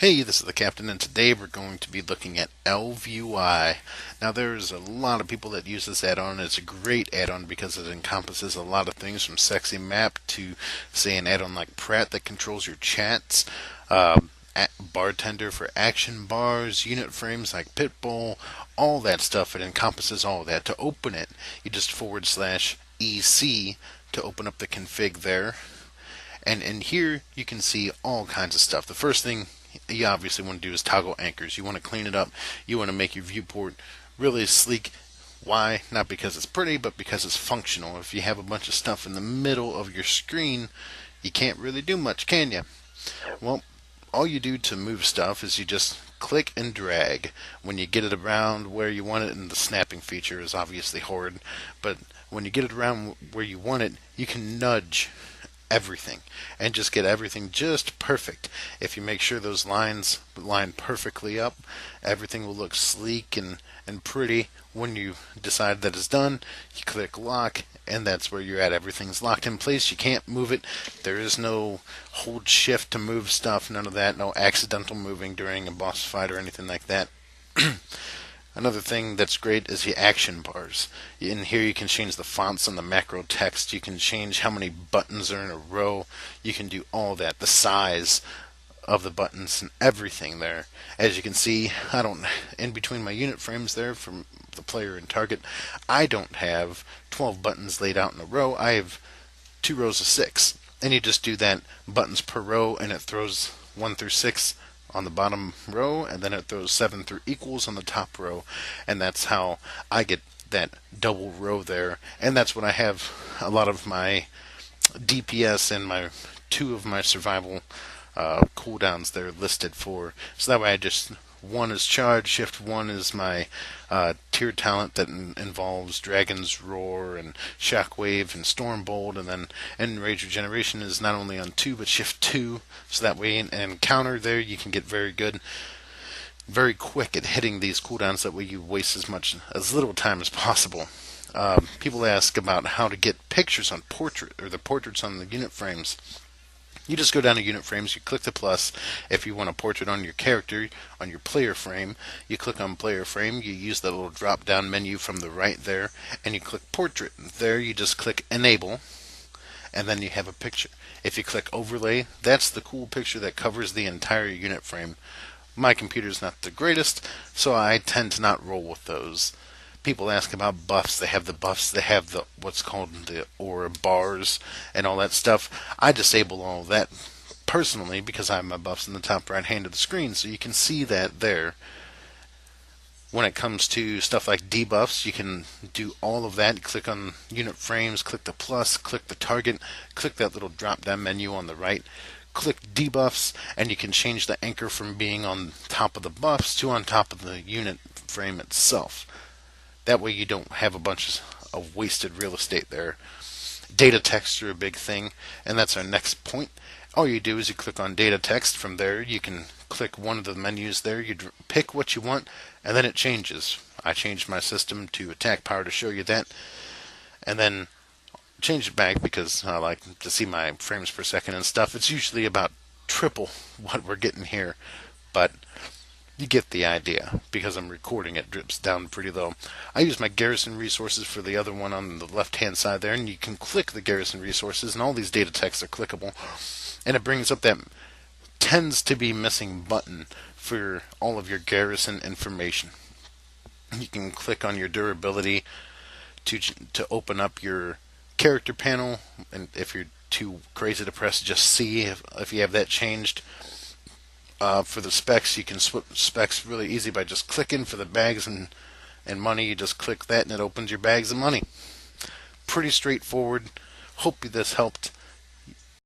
Hey, this is the Captain, and today we're going to be looking at ElvUI. Now, there's a lot of people that use this add-on. It's a great add-on because it encompasses a lot of things from sexy map to, say, an add-on like Pratt that controls your chats, bartender for action bars, unit frames like Pitbull, all that stuff. It encompasses all of that. To open it, you just /EC to open up the config there. And in here, you can see all kinds of stuff. The first thing you obviously want to do is toggle anchors. You want to clean it up. You want to make your viewport really sleek. Why? Not because it's pretty, but because it's functional. If you have a bunch of stuff in the middle of your screen, you can't really do much, can you? Well, all you do to move stuff is you just click and drag. When you get it around where you want it, and the snapping feature is obviously horrid, but when you get it around where you want it, you can nudge everything and just get everything just perfect. If you make sure those lines line perfectly up, everything will look sleek and pretty. When you decide that it's done, you click lock, and that's where you're at. Everything's locked in place. You can't move it. There is no hold shift to move stuff, none of that. No accidental moving during a boss fight or anything like that. Another thing that's great is the action bars. In here you can change the fonts on the macro text. You can change how many buttons are in a row. You can do all that. The size of the buttons and everything there. As you can see, in between my unit frames there from the player and target, I don't have 12 buttons laid out in a row. I have 2 rows of 6. And you just do that buttons per row, and it throws 1 through 6 on the bottom row, and then it throws 7 through equals on the top row, and that's how I get that double row there. And that's what I have a lot of my DPS and my 2 of my survival cooldowns there listed for. So that way I just, 1 is charge, shift 1 is my tier talent that involves Dragon's Roar and Shockwave and Stormbolt, and then Rage Regeneration is not only on 2 but shift 2, so that way and counter there you can get very good, very quick at hitting these cooldowns. That way you waste as little time as possible. People ask about how to get pictures on the portraits on the unit frames. You just go down to unit frames, you click the plus. If you want a portrait on your character, on your player frame, you click on player frame, you use the little drop down menu from the right there, and you click portrait. There you just click enable, and then you have a picture. If you click overlay, that's the cool picture that covers the entire unit frame. My computer's not the greatest, so I tend to not roll with those. People ask about buffs. They have the buffs. They have the what's called the aura bars and all that stuff. I disable all of that personally because I have my buffs in the top right hand of the screen, so you can see that there. When it comes to stuff like debuffs, you can do all of that. Click on unit frames, click the plus, click the target, click that little drop down menu on the right, click debuffs, and you can change the anchor from being on top of the buffs to on top of the unit frame itself. That way you don't have a bunch of wasted real estate there. Data text are a big thing, and that's our next point. All you do is you click on data text. From there you can click one of the menus there. You pick what you want, and then it changes. I changed my system to attack power to show you that, and then change it back because I like to see my frames per second and stuff. It's usually about triple what we're getting here, but you get the idea. Because I'm recording, it drips down pretty low. I use my garrison resources for the other one on the left hand side there, and you can click the garrison resources, and all these data texts are clickable, and it brings up that tends to be missing button for all of your garrison information. You can click on your durability to open up your character panel, and if you're too crazy to press just C if you have that changed. For the specs, you can switch specs really easy by just clicking. For the bags and money, you just click that and it opens your bags of money. Pretty straightforward. Hope this helped.